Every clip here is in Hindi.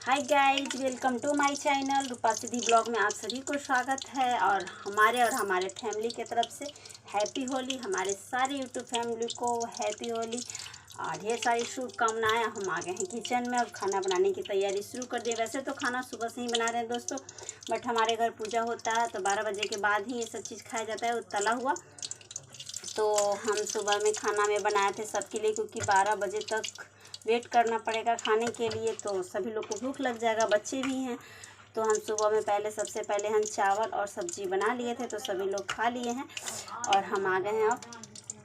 Hi guys, welcome to my channel Rupa Siddhi blog में आप सभी को स्वागत है। और हमारे फैमिली की तरफ से हैप्पी होली। हमारे सारे यूट्यूब फैमिली को हैप्पी होली और ढेर सारी शुभकामनाएं। हम आ गए हैं किचन में और खाना बनाने की तैयारी शुरू कर दी। वैसे तो खाना सुबह से ही बना रहे हैं दोस्तों, बट हमारे घर पूजा होता है तो 12 बजे के बाद ही ये सब चीज़ खाया जाता है, तला हुआ। तो हम सुबह में खाना में बनाए थे सबके लिए, क्योंकि 12 बजे तक वेट करना पड़ेगा खाने के लिए, तो सभी लोग को भूख लग जाएगा, बच्चे भी हैं। तो हम सुबह में सबसे पहले हम चावल और सब्ज़ी बना लिए थे, तो सभी लोग खा लिए हैं और हम आ गए हैं। अब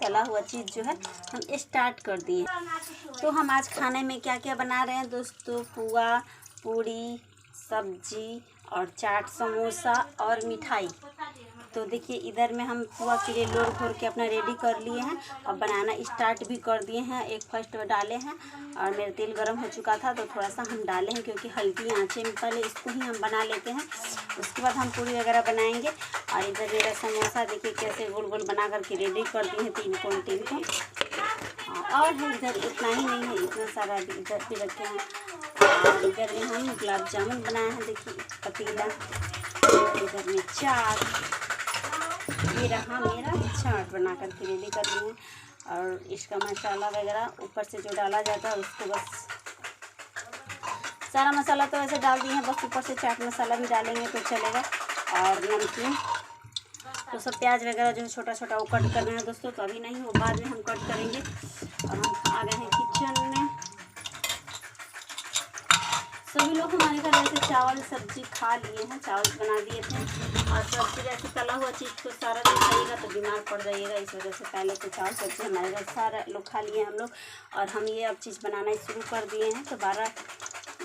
तला हुआ चीज़ जो है हम स्टार्ट कर दिए। तो हम आज खाने में क्या क्या बना रहे हैं दोस्तों, पुआ, पूड़ी, सब्जी और चाट, समोसा और मिठाई। तो देखिए इधर में हम पुआ के लिए लोर घोर के अपना रेडी कर लिए हैं और बनाना स्टार्ट भी कर दिए हैं। एक फर्स्ट डाले हैं और मेरा तेल गर्म हो चुका था तो थोड़ा सा हम डाले हैं, क्योंकि हल्की आंचे में पहले इसको ही हम बना लेते हैं, उसके बाद हम पूरी वगैरह बनाएंगे। और इधर मेरा समोसा देखिए कैसे गोल गोल बना करके रेडी कर दिए हैं, 3 कोन। और इधर इतना ही नहीं है, इतना सारा इधर भी रखे हैं। और इधर में हम गुलाब जामुन बनाए हैं, देखिए पतीला। इधर में चाट, ये रहा मेरा चाट बना करके रेडी कर लिए हैं। और इसका मसाला वगैरह ऊपर से जो डाला जाता है उसको बस सारा मसाला तो वैसे डाल दिए हैं, बस ऊपर से चाट मसाला भी डालेंगे तो चलेगा। और नमकीन तो सब प्याज वगैरह जो छोटा छोटा वो कट करना है दोस्तों, तो अभी नहीं, वो बाद में हम कट करेंगे। और हम आ गए हैं किचन में। सभी लोग हमारे घर वैसे चावल सब्जी खा लिए हैं, चावल बना दिए थे। और सब्जी जैसे तला हुआ चीज़ को सारा दिन खाइएगा तो बीमार पड़ जाइएगा, इस वजह से पहले तो चावल सब्जी हमारे घर सारा लोग खा लिए हम लोग। और हम ये अब चीज़ बनाना शुरू कर दिए हैं। तो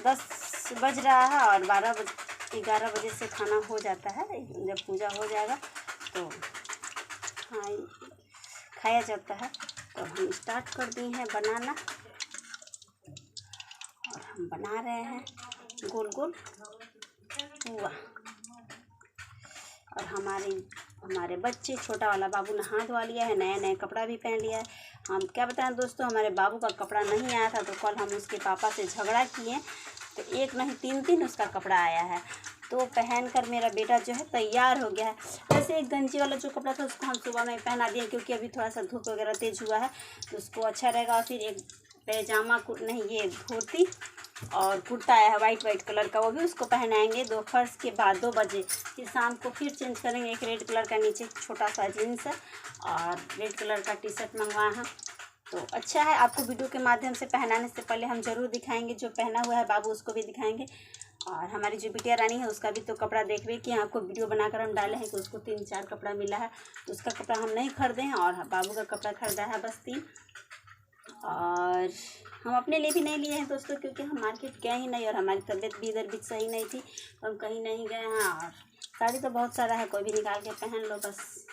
10 बज रहा है और 11 बजे से खाना हो जाता है। जब पूजा हो जाएगा तो हाँ खाया जाता है। तो हम स्टार्ट कर दिए हैं बनाना और हम बना रहे हैं गोल गोल पुआ। और हमारे बच्चे, छोटा वाला बाबू नहा धोवा लिया है, नया नया कपड़ा भी पहन लिया है। हम क्या बताएं दोस्तों, हमारे बाबू का कपड़ा नहीं आया था तो कल हम उसके पापा से झगड़ा किए, तो एक नहीं 3 उसका कपड़ा आया है। तो पहन कर मेरा बेटा जो है तैयार हो गया है। वैसे एक गंजी वाला जो कपड़ा था उसको हम सुबह में पहना दिए, क्योंकि अभी थोड़ा सा धूप वगैरह तेज़ हुआ है तो उसको अच्छा रहेगा। और फिर एक पैजामा नहीं, ये धोती और कुर्ता आया है वाइट कलर का, वो भी उसको पहनाएंगे दोपहर के बाद 2 बजे। फिर शाम को फिर चेंज करेंगे। एक रेड कलर का नीचे छोटा सा जीन्स है और रेड कलर का टी-शर्ट मंगवाया है। तो अच्छा है, आपको वीडियो के माध्यम से पहनाने से पहले हम ज़रूर दिखाएंगे। जो पहना हुआ है बाबू उसको भी दिखाएंगे। और हमारी जो बिटिया रानी है उसका भी तो कपड़ा देख रहे कि आपको वीडियो बनाकर हम डाले हैं कि उसको 3-4 कपड़ा मिला है, तो उसका कपड़ा हम नहीं खरीदे हैं और बाबू का कपड़ा खरीदा है बस 3। और हम अपने लिए भी नहीं लिए हैं दोस्तों, क्योंकि हम मार्केट गए ही नहीं और हमारी तबीयत भी इधर भी सही नहीं थी तो हम कहीं नहीं गए हैं। और साड़ी तो बहुत सारा है, कोई भी निकाल के पहन लो बस।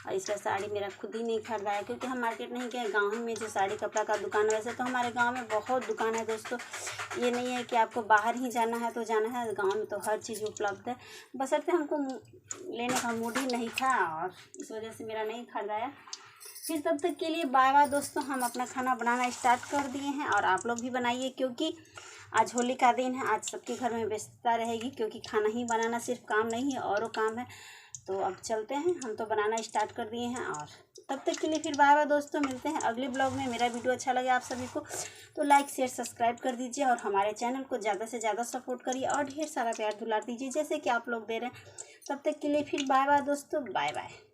और इसका साड़ी मेरा खुद ही नहीं खरीदा है, क्योंकि हम मार्केट नहीं गए। गाँव में जो साड़ी कपड़ा का दुकान, वैसे तो हमारे गाँव में बहुत दुकान है दोस्तों, ये नहीं है कि आपको बाहर ही जाना है तो जाना है। गाँव में तो हर चीज़ उपलब्ध है, बशर्ते हमको लेने का मूड ही नहीं था और इस वजह से मेरा नहीं खरीदाया। फिर तब तक के लिए बाय बाय दोस्तों, हम अपना खाना बनाना स्टार्ट कर दिए हैं और आप लोग भी बनाइए, क्योंकि आज होली का दिन है। आज सबके घर में व्यस्तता रहेगी, क्योंकि खाना ही बनाना सिर्फ काम नहीं है, औरों काम है। तो अब चलते हैं, हम तो बनाना स्टार्ट कर दिए हैं। और तब तक के लिए फिर बाय बाय दोस्तों, मिलते हैं अगले ब्लॉग में। मेरा वीडियो अच्छा लगे आप सभी को तो लाइक शेयर सब्सक्राइब कर दीजिए और हमारे चैनल को ज़्यादा से ज़्यादा सपोर्ट करिए और ढेर सारा प्यार दुलार दीजिए जैसे कि आप लोग दे रहे हैं। तब तक के लिए फिर बाय बाय दोस्तों, बाय बाय।